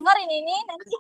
Dengerin ini nanti.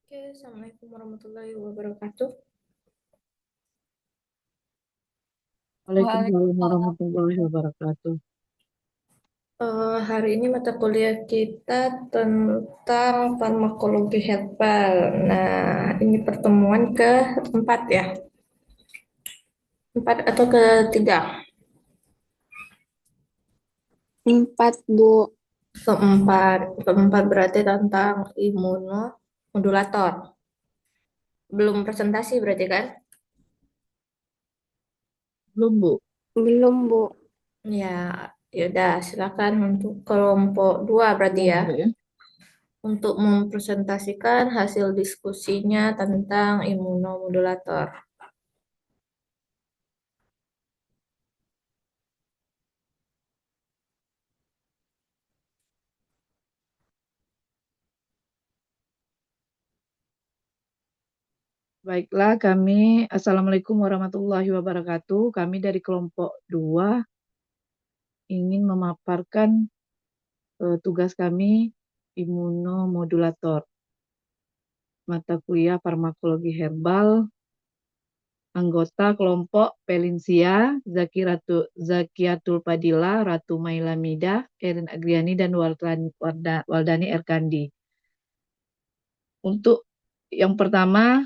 Oke, Assalamualaikum warahmatullahi wabarakatuh. Waalaikumsalam Waalaikumsalam. warahmatullahi wabarakatuh. Hari ini mata kuliah kita tentang farmakologi herbal. Nah, ini pertemuan keempat ya, empat atau ketiga? Empat, Bu. Keempat berarti tentang imunomodulator. Belum presentasi berarti kan? Belum, Bu. Belum, Bu. Ya, yaudah silakan untuk kelompok dua berarti Belum ya. ada ya. Untuk mempresentasikan hasil diskusinya tentang imunomodulator. Baiklah, Assalamualaikum warahmatullahi wabarakatuh. Kami dari kelompok 2 ingin memaparkan tugas kami imunomodulator, mata kuliah farmakologi herbal, anggota kelompok Pelinsia, Zakiatul Padilla, Ratu Mailamida, Erin Agriani, dan Waldani Erkandi. Untuk yang pertama,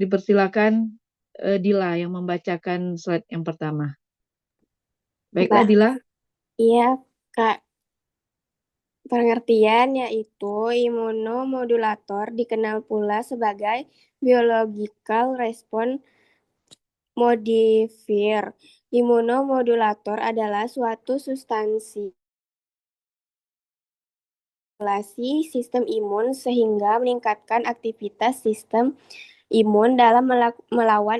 dipersilakan Dila yang membacakan slide yang pertama. Baiklah, Mbak. Dila. Iya, Kak. Pengertian yaitu imunomodulator dikenal pula sebagai biological response modifier. Imunomodulator adalah suatu substansi sistem imun sehingga meningkatkan aktivitas sistem imun dalam melawan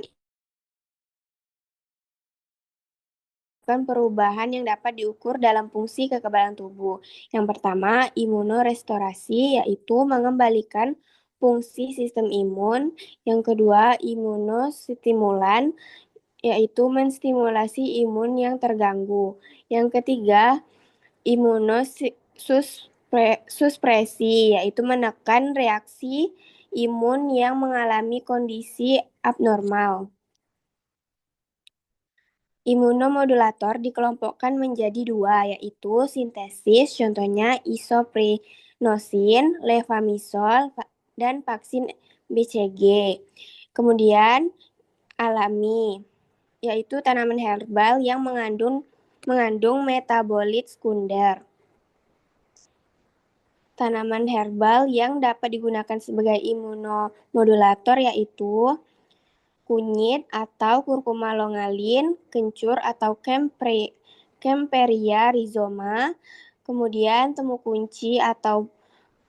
perubahan yang dapat diukur dalam fungsi kekebalan tubuh. Yang pertama, imunorestorasi, yaitu mengembalikan fungsi sistem imun. Yang kedua, imunostimulan, yaitu menstimulasi imun yang terganggu. Yang ketiga, imunosupresi, yaitu menekan reaksi imun yang mengalami kondisi abnormal. Imunomodulator dikelompokkan menjadi dua, yaitu sintesis, contohnya isoprenosin, levamisol, dan vaksin BCG. Kemudian alami, yaitu tanaman herbal yang mengandung metabolit sekunder. Tanaman herbal yang dapat digunakan sebagai imunomodulator yaitu kunyit atau kurkuma longalin, kencur atau Kemperia rhizoma, kemudian temu kunci atau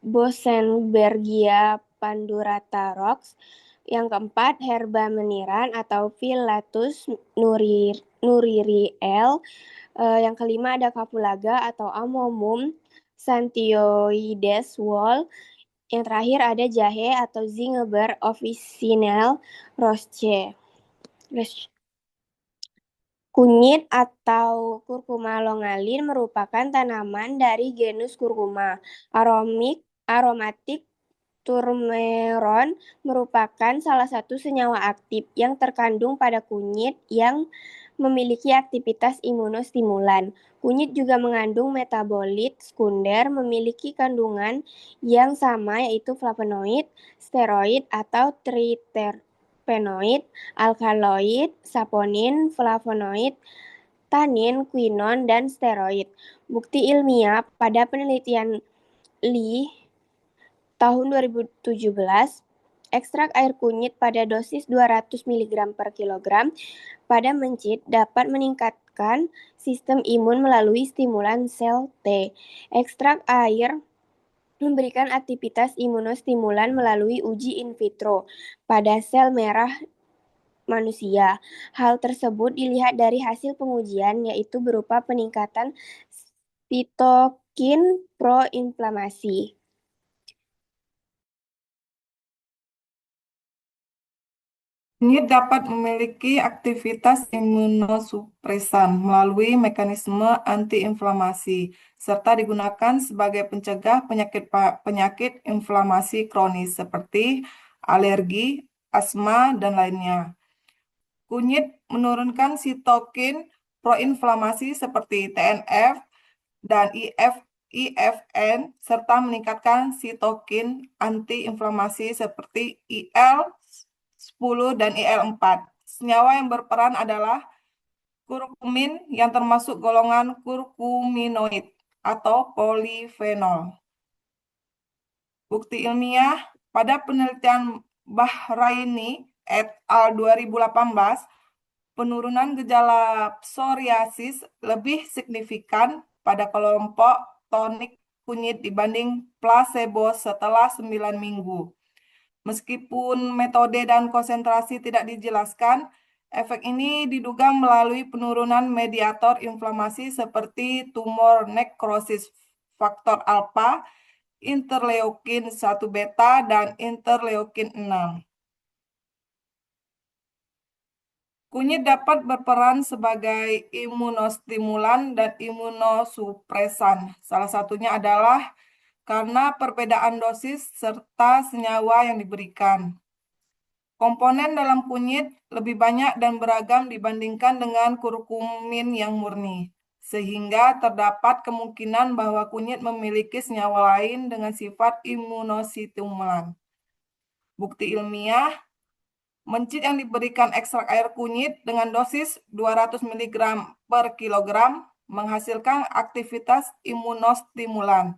Bosenbergia pandurata rox. Yang keempat, herba meniran atau Philatus nuririel. Yang kelima ada kapulaga atau Amomum Santioides Wall. Yang terakhir ada jahe atau Zingiber officinale Roche. Kunyit atau Curcuma longalin merupakan tanaman dari genus Curcuma. Aromatik turmeron merupakan salah satu senyawa aktif yang terkandung pada kunyit yang memiliki aktivitas imunostimulan. Kunyit juga mengandung metabolit sekunder memiliki kandungan yang sama yaitu flavonoid, steroid atau triterpenoid, alkaloid, saponin, flavonoid, tanin, quinon, dan steroid. Bukti ilmiah pada penelitian Lee tahun 2017, ekstrak air kunyit pada dosis 200 mg per kilogram pada mencit dapat meningkatkan sistem imun melalui stimulan sel T. Ekstrak air memberikan aktivitas imunostimulan melalui uji in vitro pada sel merah manusia. Hal tersebut dilihat dari hasil pengujian yaitu berupa peningkatan sitokin proinflamasi. Kunyit dapat memiliki aktivitas imunosupresan melalui mekanisme antiinflamasi, serta digunakan sebagai pencegah penyakit inflamasi kronis seperti alergi, asma, dan lainnya. Kunyit menurunkan sitokin proinflamasi seperti TNF dan IFN, serta meningkatkan sitokin antiinflamasi seperti IL-10 dan IL-4. Senyawa yang berperan adalah kurkumin yang termasuk golongan kurkuminoid atau polifenol. Bukti ilmiah pada penelitian Bahraini et al. 2018, penurunan gejala psoriasis lebih signifikan pada kelompok tonik kunyit dibanding placebo setelah 9 minggu. Meskipun metode dan konsentrasi tidak dijelaskan, efek ini diduga melalui penurunan mediator inflamasi seperti tumor nekrosis faktor alfa, interleukin 1 beta, dan interleukin 6. Kunyit dapat berperan sebagai imunostimulan dan imunosupresan. Salah satunya adalah karena perbedaan dosis serta senyawa yang diberikan. Komponen dalam kunyit lebih banyak dan beragam dibandingkan dengan kurkumin yang murni, sehingga terdapat kemungkinan bahwa kunyit memiliki senyawa lain dengan sifat imunostimulan. Bukti ilmiah, mencit yang diberikan ekstrak air kunyit dengan dosis 200 mg per kilogram menghasilkan aktivitas imunostimulan.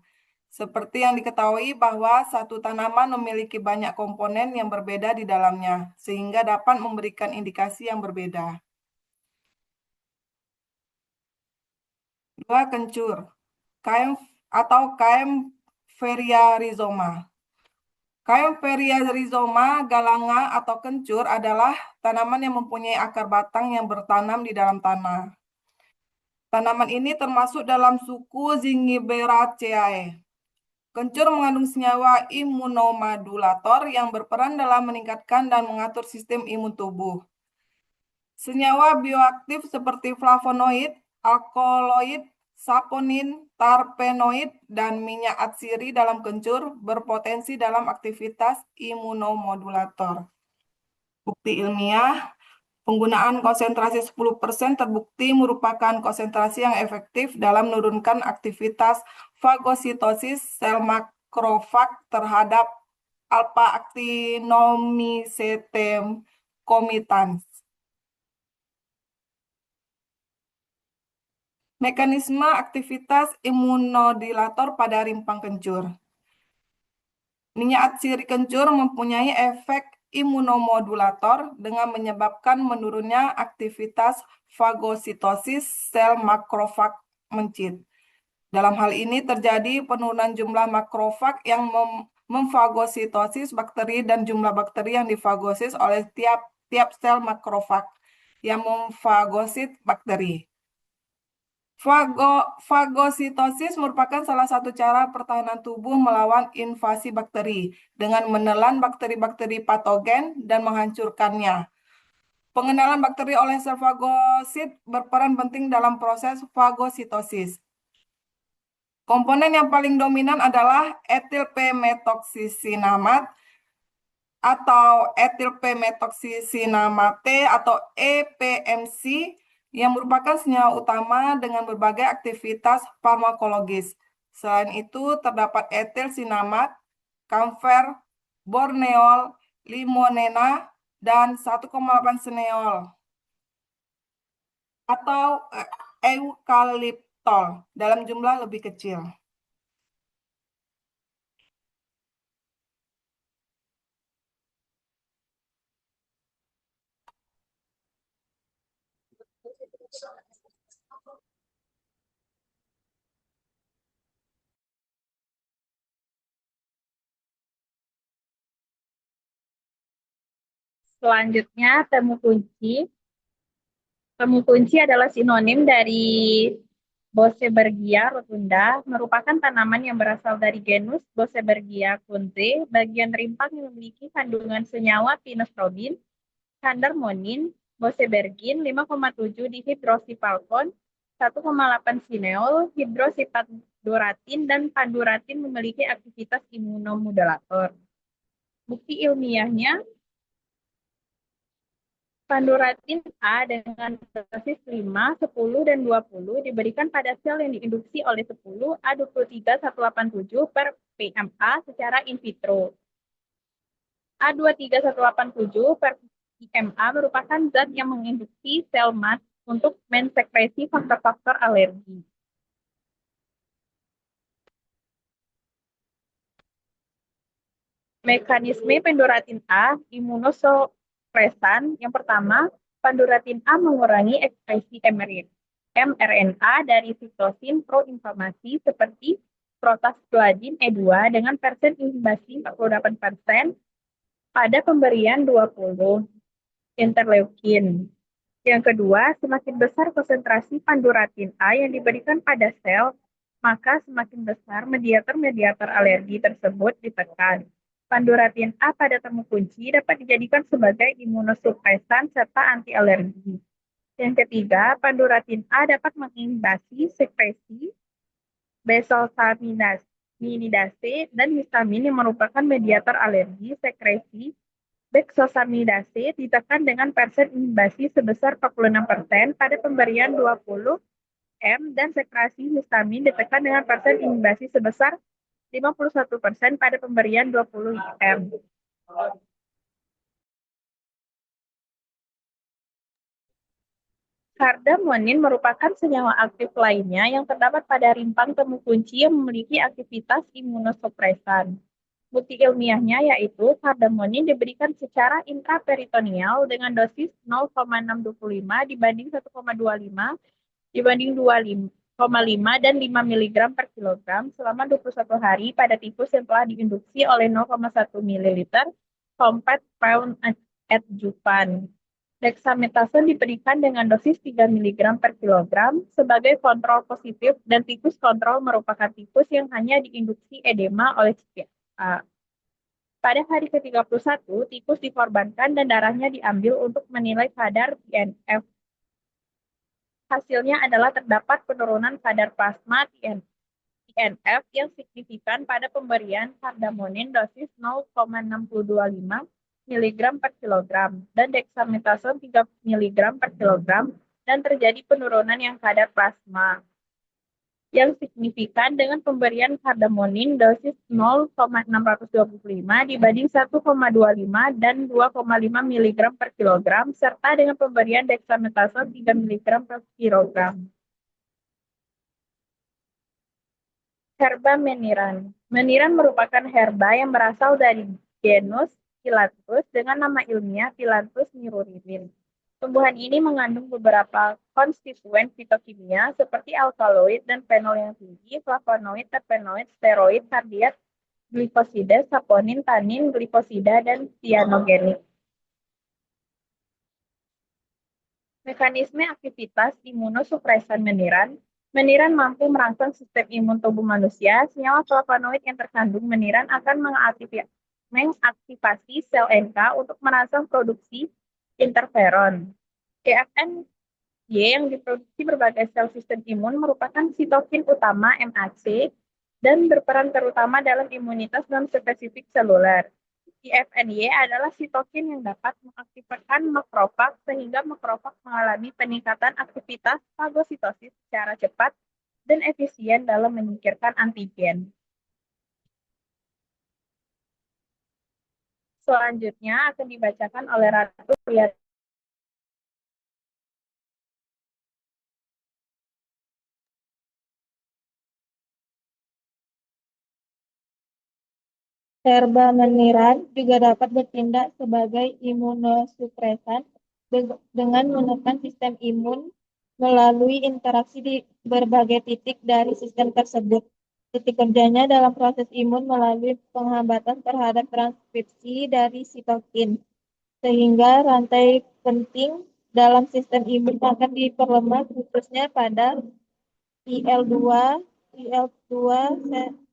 Seperti yang diketahui bahwa satu tanaman memiliki banyak komponen yang berbeda di dalamnya, sehingga dapat memberikan indikasi yang berbeda. 2. Kencur, Kaempferia rhizoma. Kaempferia rhizoma galanga atau kencur adalah tanaman yang mempunyai akar batang yang bertanam di dalam tanah. Tanaman ini termasuk dalam suku Zingiberaceae. Kencur mengandung senyawa imunomodulator yang berperan dalam meningkatkan dan mengatur sistem imun tubuh. Senyawa bioaktif seperti flavonoid, alkaloid, saponin, terpenoid, dan minyak atsiri dalam kencur berpotensi dalam aktivitas imunomodulator. Bukti ilmiah, penggunaan konsentrasi 10% terbukti merupakan konsentrasi yang efektif dalam menurunkan aktivitas fagositosis sel makrofag terhadap alpha-actinomycetem comitans. Mekanisme aktivitas imunodilator pada rimpang kencur. Minyak atsiri kencur mempunyai efek imunomodulator dengan menyebabkan menurunnya aktivitas fagositosis sel makrofag mencit. Dalam hal ini terjadi penurunan jumlah makrofag yang memfagositosis bakteri dan jumlah bakteri yang difagosis oleh tiap sel makrofag yang memfagosit bakteri. Fagositosis merupakan salah satu cara pertahanan tubuh melawan invasi bakteri dengan menelan bakteri-bakteri patogen dan menghancurkannya. Pengenalan bakteri oleh sel fagosit berperan penting dalam proses fagositosis. Komponen yang paling dominan adalah etil p-metoxisinamate atau etil p-metoxisinamate atau EPMC yang merupakan senyawa utama dengan berbagai aktivitas farmakologis. Selain itu, terdapat etil sinamat, kamfer, borneol, limonena, dan 1,8 seneol atau eukaliptol dalam jumlah lebih kecil. Selanjutnya, temu kunci. Temu kunci adalah sinonim dari Bosebergia rotunda, merupakan tanaman yang berasal dari genus Bosebergia kunze, bagian rimpang yang memiliki kandungan senyawa pinostrobin, Kandarmonin, bosebergin 5,7 dihidroksipalkon, 1,8 sineol, hidroksipanduratin, dan panduratin memiliki aktivitas imunomodulator. Bukti ilmiahnya, panduratin A dengan dosis 5, 10, dan 20 diberikan pada sel yang diinduksi oleh 10 A23187 per PMA secara in vitro. A23187 per PMA merupakan zat yang menginduksi sel mat untuk mensekresi faktor-faktor alergi. Mekanisme panduratin A imunosupresan. Yang pertama, panduratin A mengurangi ekspresi mRNA dari sitosin proinflamasi seperti prostaglandin E2 dengan persen inhibisi 48% pada pemberian 20 interleukin. Yang kedua, semakin besar konsentrasi panduratin A yang diberikan pada sel, maka semakin besar mediator-mediator alergi tersebut ditekan. Panduratin A pada temu kunci dapat dijadikan sebagai imunosupresan serta anti-alergi. Yang ketiga, panduratin A dapat menginhibisi sekresi besosaminidase dan histamin yang merupakan mediator alergi. Sekresi beksosaminidase ditekan dengan persen inhibisi sebesar 46% pada pemberian 20 m dan sekresi histamin ditekan dengan persen inhibisi sebesar 51% pada pemberian 20 m. Kardamonin merupakan senyawa aktif lainnya yang terdapat pada rimpang temu kunci yang memiliki aktivitas imunosupresan. Bukti ilmiahnya yaitu kardamonin diberikan secara intraperitoneal dengan dosis 0,625 dibanding 1,25 dibanding 2,5 dan 5 mg per kilogram selama 21 hari pada tikus yang telah diinduksi oleh 0,1 ml compat pound adjuvan. Dexamethasone diberikan dengan dosis 3 mg per kilogram sebagai kontrol positif dan tikus kontrol merupakan tikus yang hanya diinduksi edema oleh CPA. Pada hari ke-31, tikus dikorbankan dan darahnya diambil untuk menilai kadar TNF. Hasilnya adalah terdapat penurunan kadar plasma TNF yang signifikan pada pemberian kardamonin dosis 0,625 mg per kilogram dan dexamethasone 3 mg per kilogram dan terjadi penurunan yang kadar plasma yang signifikan dengan pemberian kardamonin dosis 0,625 dibanding 1,25 dan 2,5 mg per kilogram serta dengan pemberian dexamethasone 3 mg per kilogram. Herba meniran. Meniran merupakan herba yang berasal dari genus Phyllanthus dengan nama ilmiah Phyllanthus nirurimin. Tumbuhan ini mengandung beberapa konstituen fitokimia seperti alkaloid dan fenol yang tinggi, flavonoid, terpenoid, steroid, kardiat, glifosida, saponin, tanin, glifosida, dan cyanogenik. Mekanisme aktivitas imunosupresan meniran. Meniran mampu merangsang sistem imun tubuh manusia. Senyawa flavonoid yang terkandung meniran akan mengaktifasi sel NK untuk merangsang produksi interferon. EFNY yang diproduksi berbagai sel sistem imun merupakan sitokin utama MAC dan berperan terutama dalam imunitas non-spesifik seluler. EFNY adalah sitokin yang dapat mengaktifkan makrofag sehingga makrofag mengalami peningkatan aktivitas fagositosis secara cepat dan efisien dalam menyingkirkan antigen. Selanjutnya akan dibacakan oleh Ratu Priya. Herba meniran juga dapat bertindak sebagai imunosupresan dengan menekan sistem imun melalui interaksi di berbagai titik dari sistem tersebut. Titik kerjanya dalam proses imun melalui penghambatan terhadap transkripsi dari sitokin, sehingga rantai penting dalam sistem imun akan diperlemah khususnya pada IL-2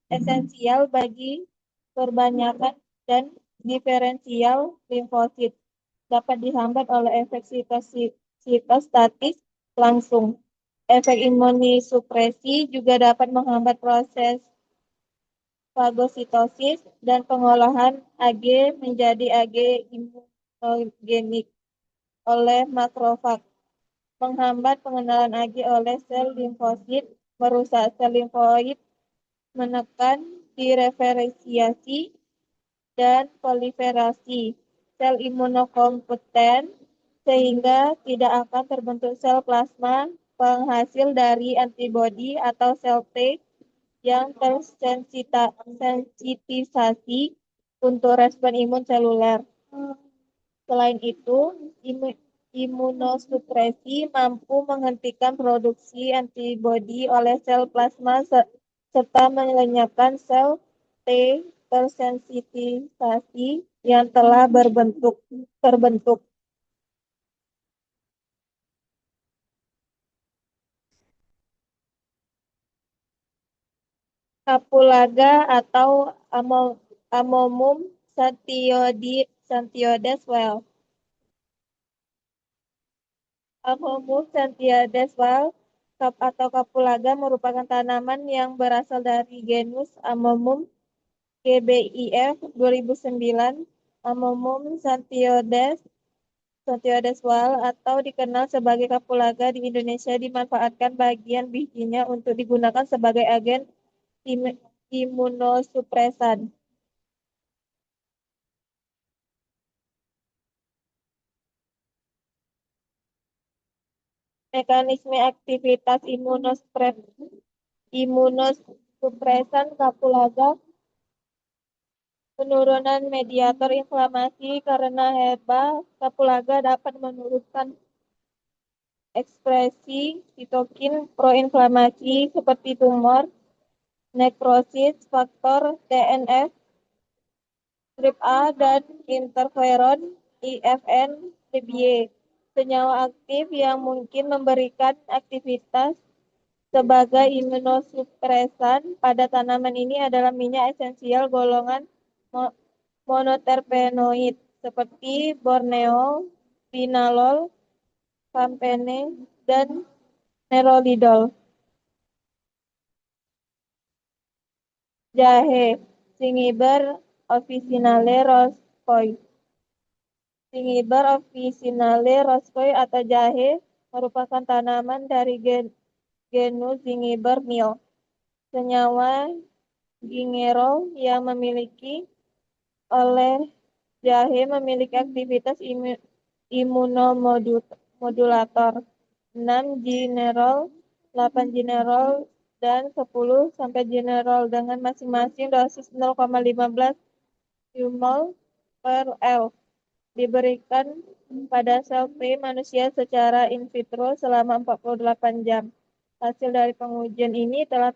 esensial bagi perbanyakan dan diferensial limfosit. dapat dihambat oleh efek sitostatis langsung. Efek imunosupresi juga dapat menghambat proses fagositosis dan pengolahan Ag menjadi Ag imunogenik oleh makrofag, menghambat pengenalan Ag oleh sel limfosit, merusak sel limfoid, menekan direferensiasi dan proliferasi sel imunokompeten sehingga tidak akan terbentuk sel plasma penghasil dari antibodi atau sel T yang tersensitisasi untuk respon imun seluler. Selain itu, imunosupresi mampu menghentikan produksi antibodi oleh sel plasma serta melenyapkan sel T tersensitisasi yang telah terbentuk. Kapulaga atau Ammonium Santiodes Well. Ammonium Santiodes Well atau kapulaga merupakan tanaman yang berasal dari genus Ammonium GBIF 2009. Ammonium Santiodes Well atau dikenal sebagai kapulaga di Indonesia dimanfaatkan bagian bijinya untuk digunakan sebagai agen imunosupresan. Mekanisme aktivitas imunosupresan kapulaga: penurunan mediator inflamasi karena herba. Kapulaga dapat menurunkan ekspresi sitokin proinflamasi seperti tumor, nekrosis, faktor TNF, strip A, dan interferon IFN strip Y. Senyawa aktif yang mungkin memberikan aktivitas sebagai imunosupresan pada tanaman ini adalah minyak esensial golongan monoterpenoid seperti borneo, linalol, campene, dan nerolidol. Jahe, Cingiber officinale Roscoe. Cingiber officinale Roscoe atau jahe merupakan tanaman dari genus Zingiber mill. Senyawa gingerol yang memiliki oleh jahe memiliki aktivitas imunomodulator 6 ginerol, 8 ginerol, dan 10 ginerol dengan masing-masing dosis 0,15 umol per L diberikan pada sel T manusia secara in vitro selama 48 jam. Hasil dari pengujian ini telah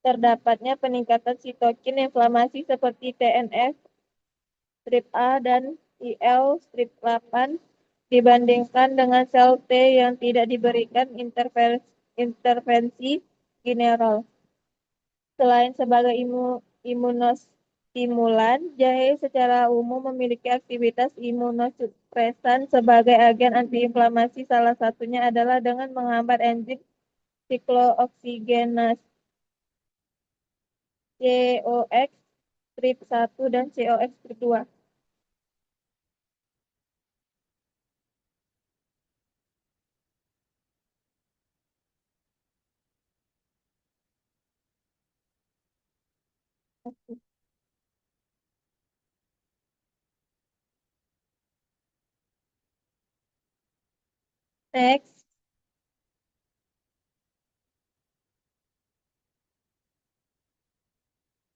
terdapatnya peningkatan sitokin inflamasi seperti TNF strip A dan IL strip 8 dibandingkan dengan sel T yang tidak diberikan intervensi ginerol. Selain sebagai imunostimulan, jahe secara umum memiliki aktivitas imunosupresan sebagai agen antiinflamasi. Salah satunya adalah dengan menghambat enzim siklooksigenase COX strip 1 dan COX strip 2. Next,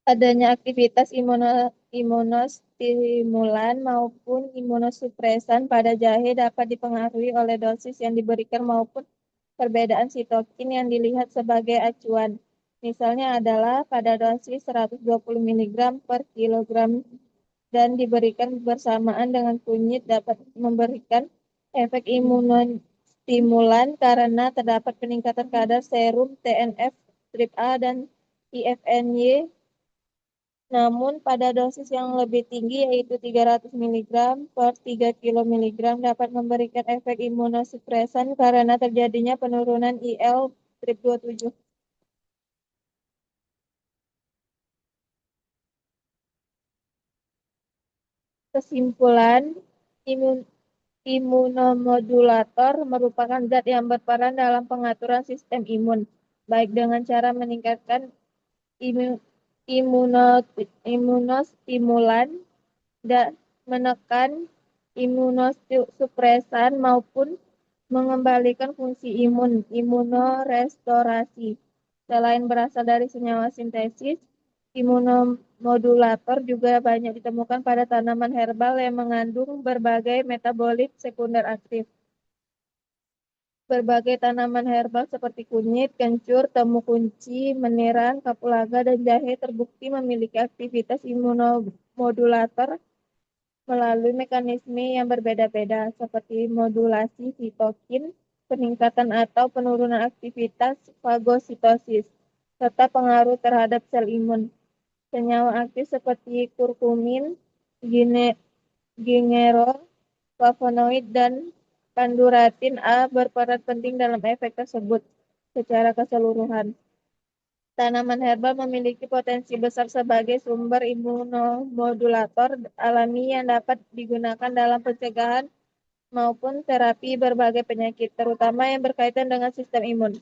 adanya aktivitas imunostimulan maupun imunosupresan pada jahe dapat dipengaruhi oleh dosis yang diberikan maupun perbedaan sitokin yang dilihat sebagai acuan. Misalnya adalah pada dosis 120 mg per kilogram dan diberikan bersamaan dengan kunyit dapat memberikan efek imunostimulan karena terdapat peningkatan kadar serum TNF strip A dan IFNY Namun pada dosis yang lebih tinggi yaitu 300 mg per 3 kg dapat memberikan efek imunosupresan karena terjadinya penurunan IL TRIP27. Kesimpulan, imunomodulator merupakan zat yang berperan dalam pengaturan sistem imun, baik dengan cara meningkatkan imunostimulan dan menekan imunosupresan maupun mengembalikan fungsi imunorestorasi. Selain berasal dari senyawa sintesis, imunomodulator juga banyak ditemukan pada tanaman herbal yang mengandung berbagai metabolit sekunder aktif. Berbagai tanaman herbal seperti kunyit, kencur, temu kunci, meniran, kapulaga, dan jahe terbukti memiliki aktivitas imunomodulator melalui mekanisme yang berbeda-beda, seperti modulasi sitokin, peningkatan atau penurunan aktivitas fagositosis, serta pengaruh terhadap sel imun. Senyawa aktif seperti kurkumin, gingerol, flavonoid, dan panduratin A berperan penting dalam efek tersebut. Secara keseluruhan, tanaman herbal memiliki potensi besar sebagai sumber imunomodulator alami yang dapat digunakan dalam pencegahan maupun terapi berbagai penyakit, terutama yang berkaitan dengan sistem imun.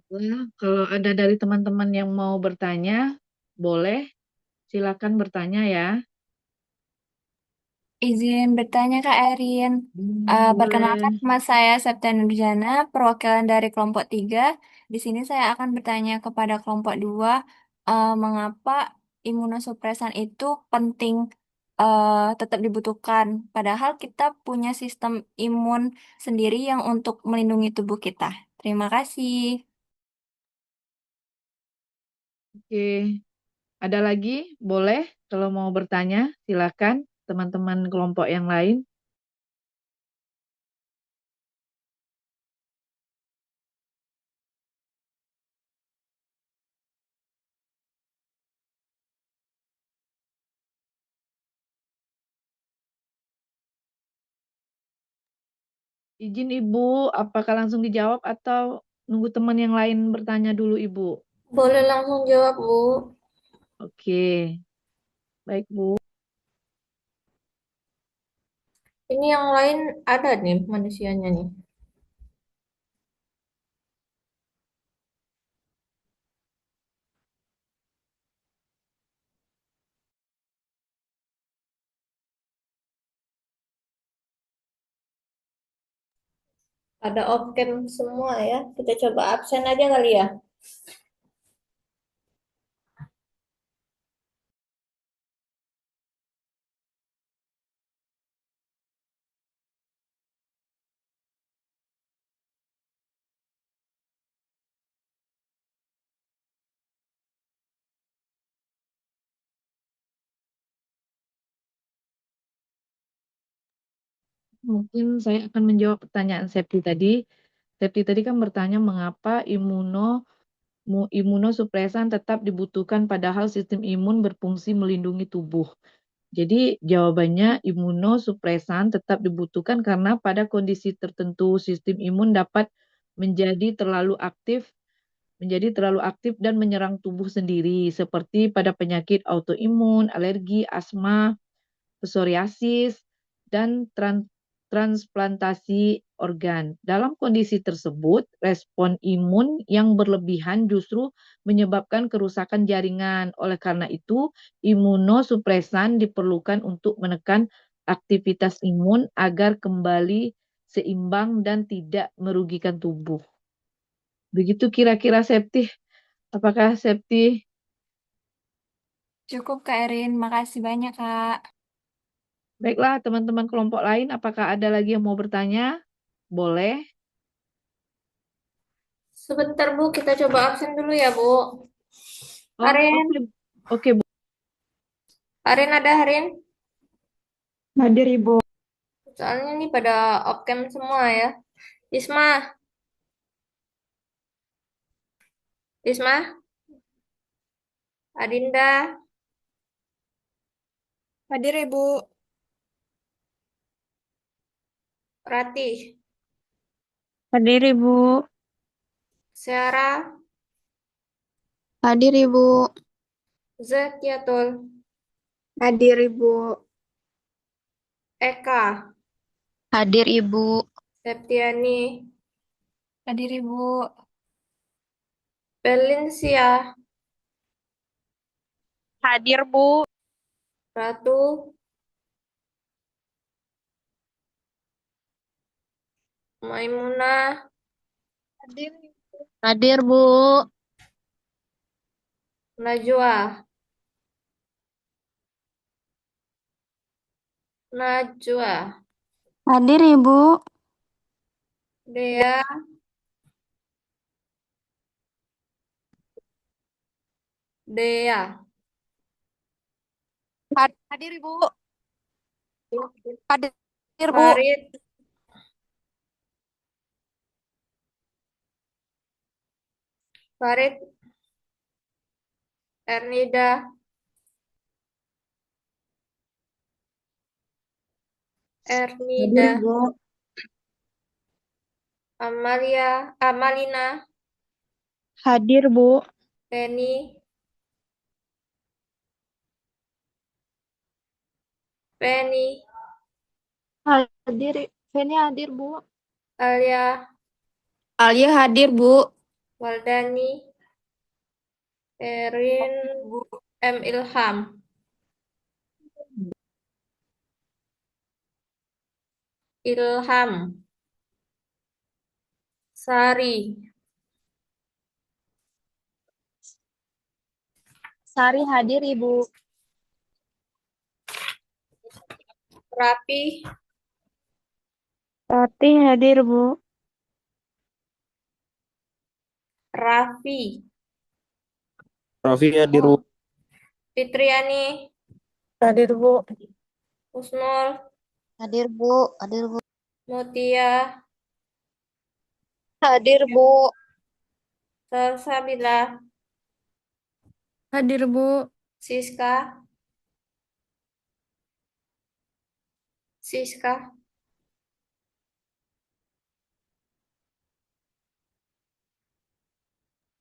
Ya, kalau ada dari teman-teman yang mau bertanya, boleh silakan bertanya ya. Izin bertanya Kak Erin. Perkenalkan Boleh. nama saya Septia Nurjana, perwakilan dari kelompok 3. Di sini saya akan bertanya kepada kelompok 2, mengapa imunosupresan itu penting tetap dibutuhkan, padahal kita punya sistem imun sendiri yang untuk melindungi tubuh kita. Terima kasih. Oke, ada lagi? Boleh kalau mau bertanya, silakan teman-teman kelompok yang lain. Izin Ibu, apakah langsung dijawab atau nunggu teman yang lain bertanya dulu Ibu? Boleh langsung jawab, Bu. Oke, baik Bu. Ini yang lain ada nih manusianya nih. Ada off cam semua ya. Kita coba absen aja kali ya. Mungkin saya akan menjawab pertanyaan Septi tadi. Septi tadi kan bertanya mengapa imunosupresan tetap dibutuhkan padahal sistem imun berfungsi melindungi tubuh. Jadi jawabannya imunosupresan tetap dibutuhkan karena pada kondisi tertentu sistem imun dapat menjadi terlalu aktif dan menyerang tubuh sendiri seperti pada penyakit autoimun, alergi, asma, psoriasis, dan transplantasi organ. Dalam kondisi tersebut, respon imun yang berlebihan justru menyebabkan kerusakan jaringan. Oleh karena itu, imunosupresan diperlukan untuk menekan aktivitas imun agar kembali seimbang dan tidak merugikan tubuh. Begitu kira-kira Septi. Apakah Septi? Cukup Kak Erin, makasih banyak Kak. Baiklah, teman-teman kelompok lain, apakah ada lagi yang mau bertanya? Boleh. Sebentar Bu, kita coba absen dulu ya Bu. Oh, Arin, oke, Bu. Arin ada Arin? Hadir Ibu. Soalnya ini pada off cam semua ya. Isma, Isma, Adinda, Hadir Ibu. Ratih, Hadir Ibu. Seara, Hadir Ibu. Zakiatul, Hadir Ibu. Eka, Hadir Ibu. Septiani, Hadir Ibu. Valencia, Hadir Bu. Ratu, Maimunah, Hadir Bu. Najwa, Najwa, Hadir Ibu. Dea, Dea, Hadir Ibu. Hadir Bu. Farid, Farid, Ernida, Ernida, Amalia, Amalina, Hadir Bu. Penny, Penny, Hadir, Feni hadir, Bu. Alia, Alia hadir Bu. Waldani, Erin, M. Ilham, Ilham, Sari, Sari hadir, Ibu. Rapi, Ratih hadir Bu. Raffi, Raffi hadir Bu. Fitriani, Hadir Bu. Husnul, Hadir Bu. Hadir Bu. Mutia, Hadir Bu. Salsabila, Hadir Bu. Siska, Siska,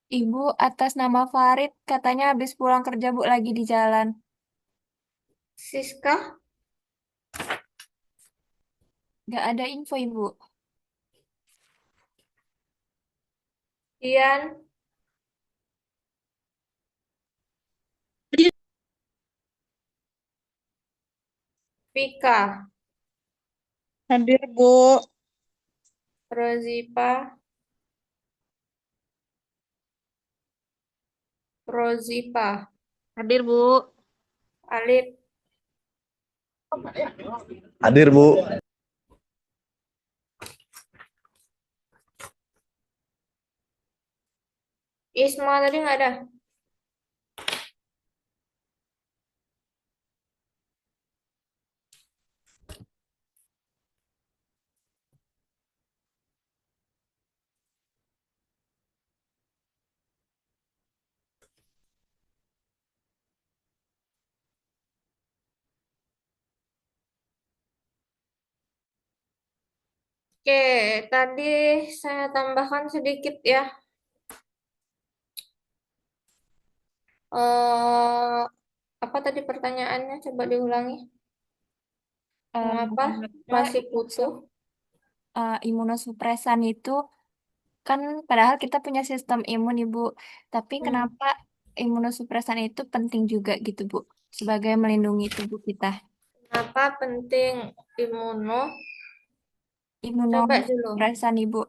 Ibu atas nama Farid katanya habis pulang kerja Bu lagi di jalan. Siska, Gak ada info Ibu. Ian, Vika, Hadir Bu. Rozipa, Rozipa, Hadir Bu. Alif, Hadir Bu. Isma tadi nggak ada. Oke, tadi saya tambahkan sedikit ya. Apa tadi pertanyaannya? Coba diulangi. Mengapa masih butuh? Imunosupresan itu kan padahal kita punya sistem imun Ibu, tapi kenapa imunosupresan itu penting juga gitu Bu, sebagai melindungi tubuh kita. Kenapa penting Coba dulu. Imunosupresan Ibu.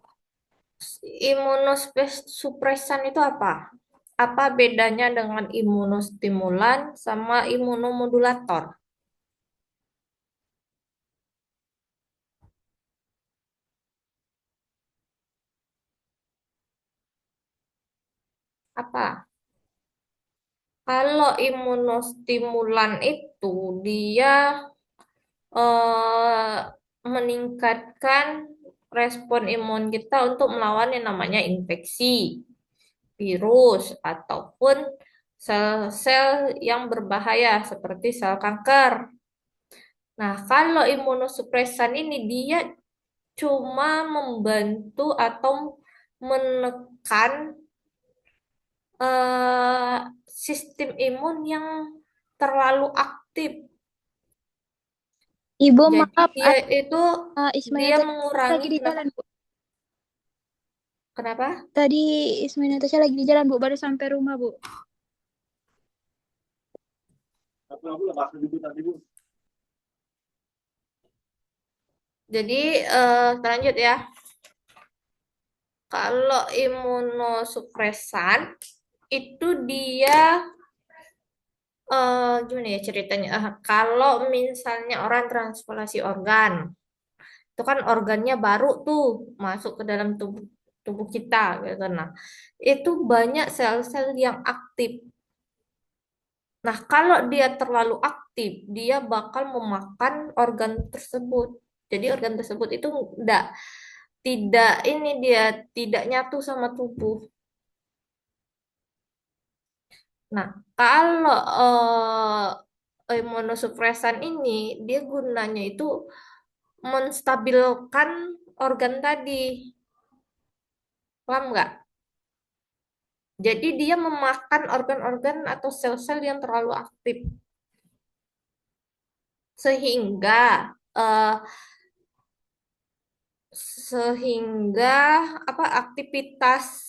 Imunosupresan itu apa? Apa bedanya dengan imunostimulan sama imunomodulator? Apa? Kalau imunostimulan itu dia meningkatkan respon imun kita untuk melawan yang namanya infeksi, virus, ataupun sel-sel yang berbahaya seperti sel kanker. Nah, kalau imunosupresan ini dia cuma membantu atau menekan sistem imun yang terlalu aktif. Ibu, Jadi maaf, dia itu Ismail dia Natasha mengurangi lagi di jalan, Bu. Kenapa? Tadi Ismail Natasha lagi di jalan, Bu, baru sampai rumah, Bu. Jadi lanjut ya. Kalau imunosupresan itu dia gimana ya ceritanya? Kalau misalnya orang transplantasi organ, itu kan organnya baru tuh masuk ke dalam tubuh tubuh kita gitu. Nah, itu banyak sel-sel yang aktif. Nah, kalau dia terlalu aktif, dia bakal memakan organ tersebut. Jadi organ tersebut itu tidak ini dia tidak nyatu sama tubuh. Nah, kalau imunosupresan ini dia gunanya itu menstabilkan organ tadi. Paham nggak? Jadi dia memakan organ-organ atau sel-sel yang terlalu aktif. Sehingga eh, sehingga aktivitas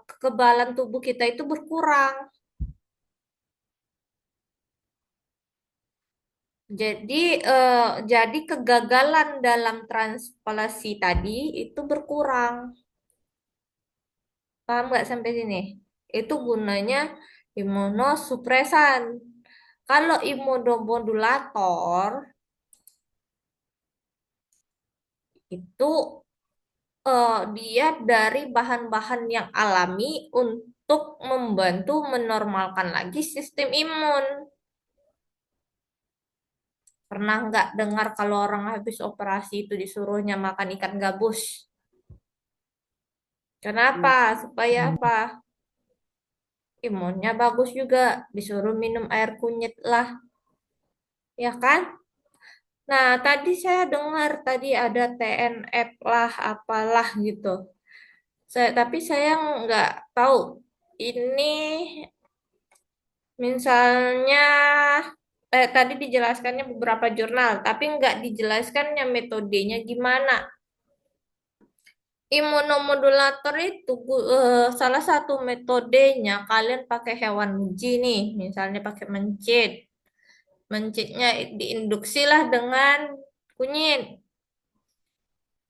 kekebalan tubuh kita itu berkurang. Jadi kegagalan dalam transplantasi tadi itu berkurang. Paham nggak sampai sini? Itu gunanya imunosupresan. Kalau imunomodulator itu dia dari bahan-bahan yang alami untuk membantu menormalkan lagi sistem imun. Pernah nggak dengar kalau orang habis operasi itu disuruhnya makan ikan gabus? Kenapa? Supaya apa? Imunnya bagus juga. Disuruh minum air kunyit lah. Ya kan? Nah, tadi saya dengar tadi ada TNF lah, apalah gitu. Tapi saya nggak tahu. Ini misalnya tadi dijelaskannya beberapa jurnal, tapi nggak dijelaskannya metodenya gimana. Imunomodulator itu salah satu metodenya kalian pakai hewan uji nih, misalnya pakai mencit. Mencitnya diinduksilah dengan kunyit.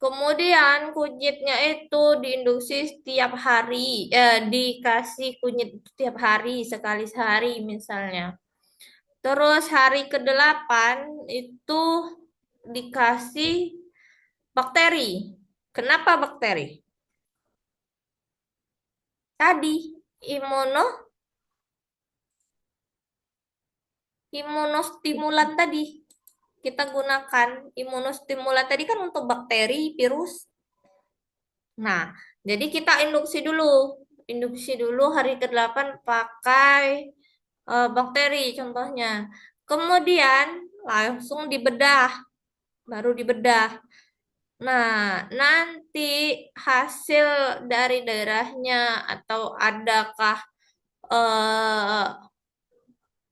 Kemudian kunyitnya itu diinduksi setiap hari, dikasih kunyit setiap hari, sekali sehari misalnya. Terus hari ke-8 itu dikasih bakteri. Kenapa bakteri? Tadi imunostimulan tadi. Kita gunakan imunostimulan tadi kan untuk bakteri, virus. Nah, jadi kita induksi dulu. Induksi dulu hari ke-8 pakai bakteri contohnya. Kemudian langsung dibedah. Baru dibedah. Nah, nanti hasil dari darahnya atau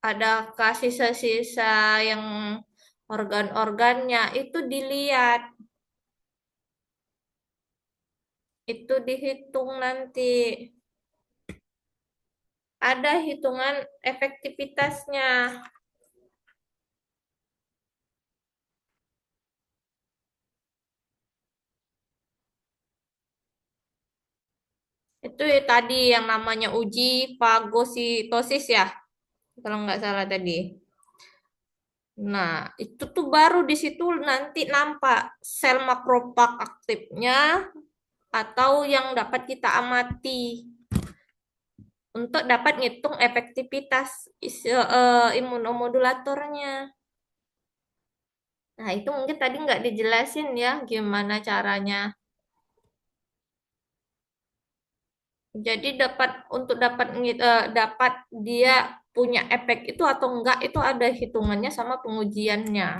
adakah sisa-sisa yang organ-organnya itu dilihat. Itu dihitung nanti. Ada hitungan efektivitasnya. Itu ya tadi yang namanya uji fagositosis ya, kalau nggak salah tadi. Nah, itu tuh baru di situ nanti nampak sel makrofag aktifnya atau yang dapat kita amati untuk dapat ngitung efektivitas imunomodulatornya. Nah, itu mungkin tadi nggak dijelasin ya gimana caranya. Jadi dapat dia punya efek itu atau enggak itu ada hitungannya sama pengujiannya.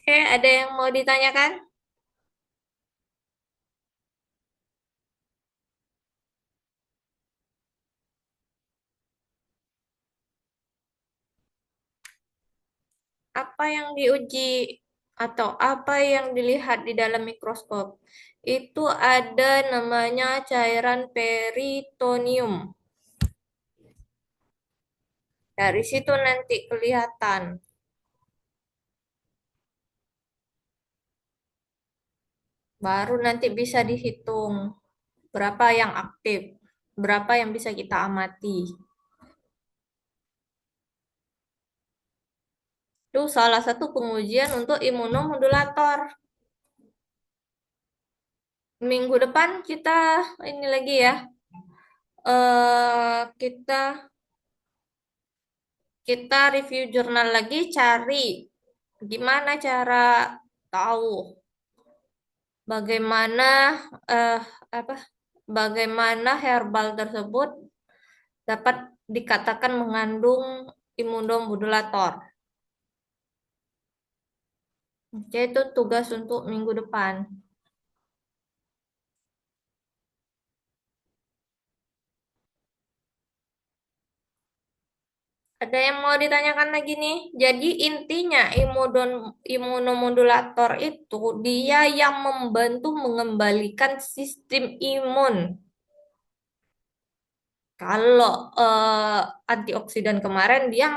Oke, ada yang mau ditanyakan? Apa yang diuji atau apa yang dilihat di dalam mikroskop? Itu ada namanya cairan peritonium. Dari situ nanti kelihatan. Baru nanti bisa dihitung berapa yang aktif, berapa yang bisa kita amati. Itu salah satu pengujian untuk imunomodulator. Minggu depan kita ini lagi ya. Kita kita review jurnal lagi, cari gimana cara tahu bagaimana eh, apa bagaimana herbal tersebut dapat dikatakan mengandung imunomodulator. Oke, itu tugas untuk minggu depan. Ada yang mau ditanyakan lagi nih? Jadi intinya imunomodulator itu dia yang membantu mengembalikan sistem imun. Kalau antioksidan kemarin dia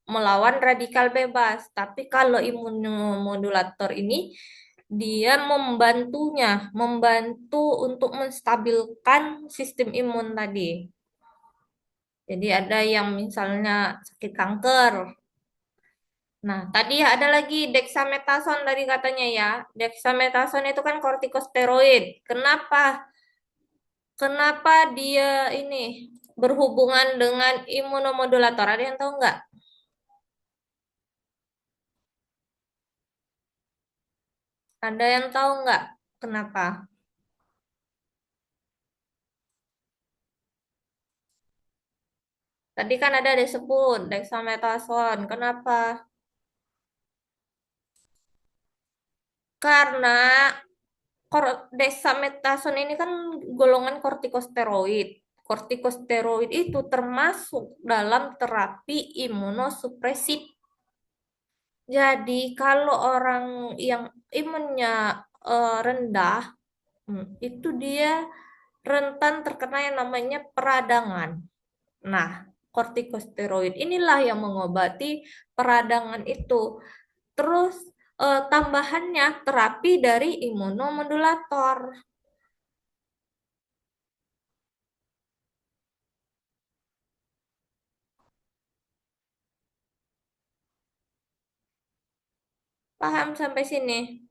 melawan radikal bebas, tapi kalau imunomodulator ini dia membantu untuk menstabilkan sistem imun tadi. Jadi ada yang misalnya sakit kanker. Nah, tadi ada lagi dexamethasone tadi katanya ya. Dexamethasone itu kan kortikosteroid. Kenapa? Kenapa dia ini berhubungan dengan imunomodulator? Ada yang tahu nggak? Ada yang tahu nggak? Kenapa? Tadi kan ada disebut dexamethasone. Kenapa? Karena dexamethasone ini kan golongan kortikosteroid. Kortikosteroid itu termasuk dalam terapi imunosupresif. Jadi kalau orang yang imunnya rendah, itu dia rentan terkena yang namanya peradangan. Nah, kortikosteroid inilah yang mengobati peradangan itu. Terus tambahannya terapi dari imunomodulator. Paham sampai sini?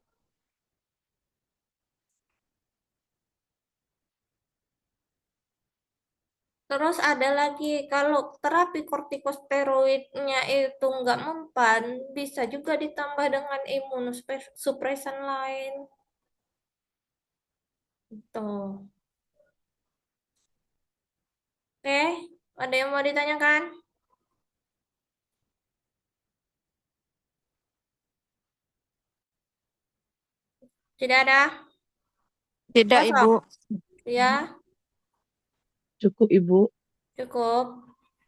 Terus ada lagi, kalau terapi kortikosteroidnya itu nggak mempan, bisa juga ditambah dengan imunosupresan lain. Tuh. Oke, ada yang mau ditanyakan? Tidak ada? Tidak, Kosong? Ibu. Ya, Cukup, Ibu. cukup.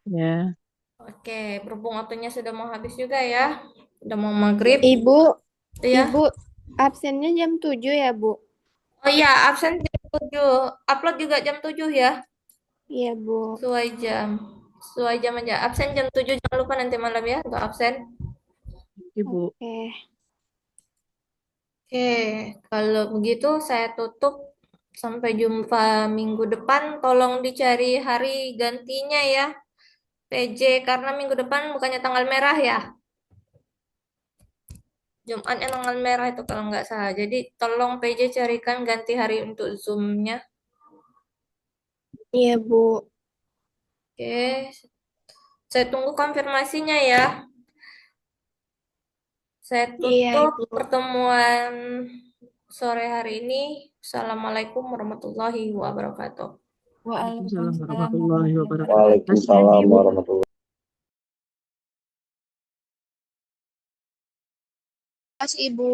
Ya. Oke, berhubung waktunya sudah mau habis juga ya. Udah mau maghrib. Ibu, Ya. Ibu, absennya jam 7 ya, Bu? Oh iya, absen jam 7. Upload juga jam 7 ya. Iya, Bu. Sesuai jam. Sesuai jam aja. Absen jam 7, jangan lupa nanti malam ya untuk absen. Ibu. Oke. Oke, kalau begitu saya tutup. Sampai jumpa minggu depan. Tolong dicari hari gantinya ya. PJ, karena minggu depan bukannya tanggal merah ya. Jumat yang tanggal merah itu kalau nggak salah. Jadi tolong PJ carikan ganti hari untuk Zoom-nya. Iya, Bu. Oke, saya tunggu konfirmasinya ya. Saya Iya, tutup Ibu. pertemuan sore hari ini. Assalamualaikum warahmatullahi wabarakatuh. Waalaikumsalam Waalaikumsalam warahmatullahi warahmatullahi wabarakatuh. wabarakatuh. Waalaikumsalam Ibu. warahmatullahi Terima kasih, Ibu.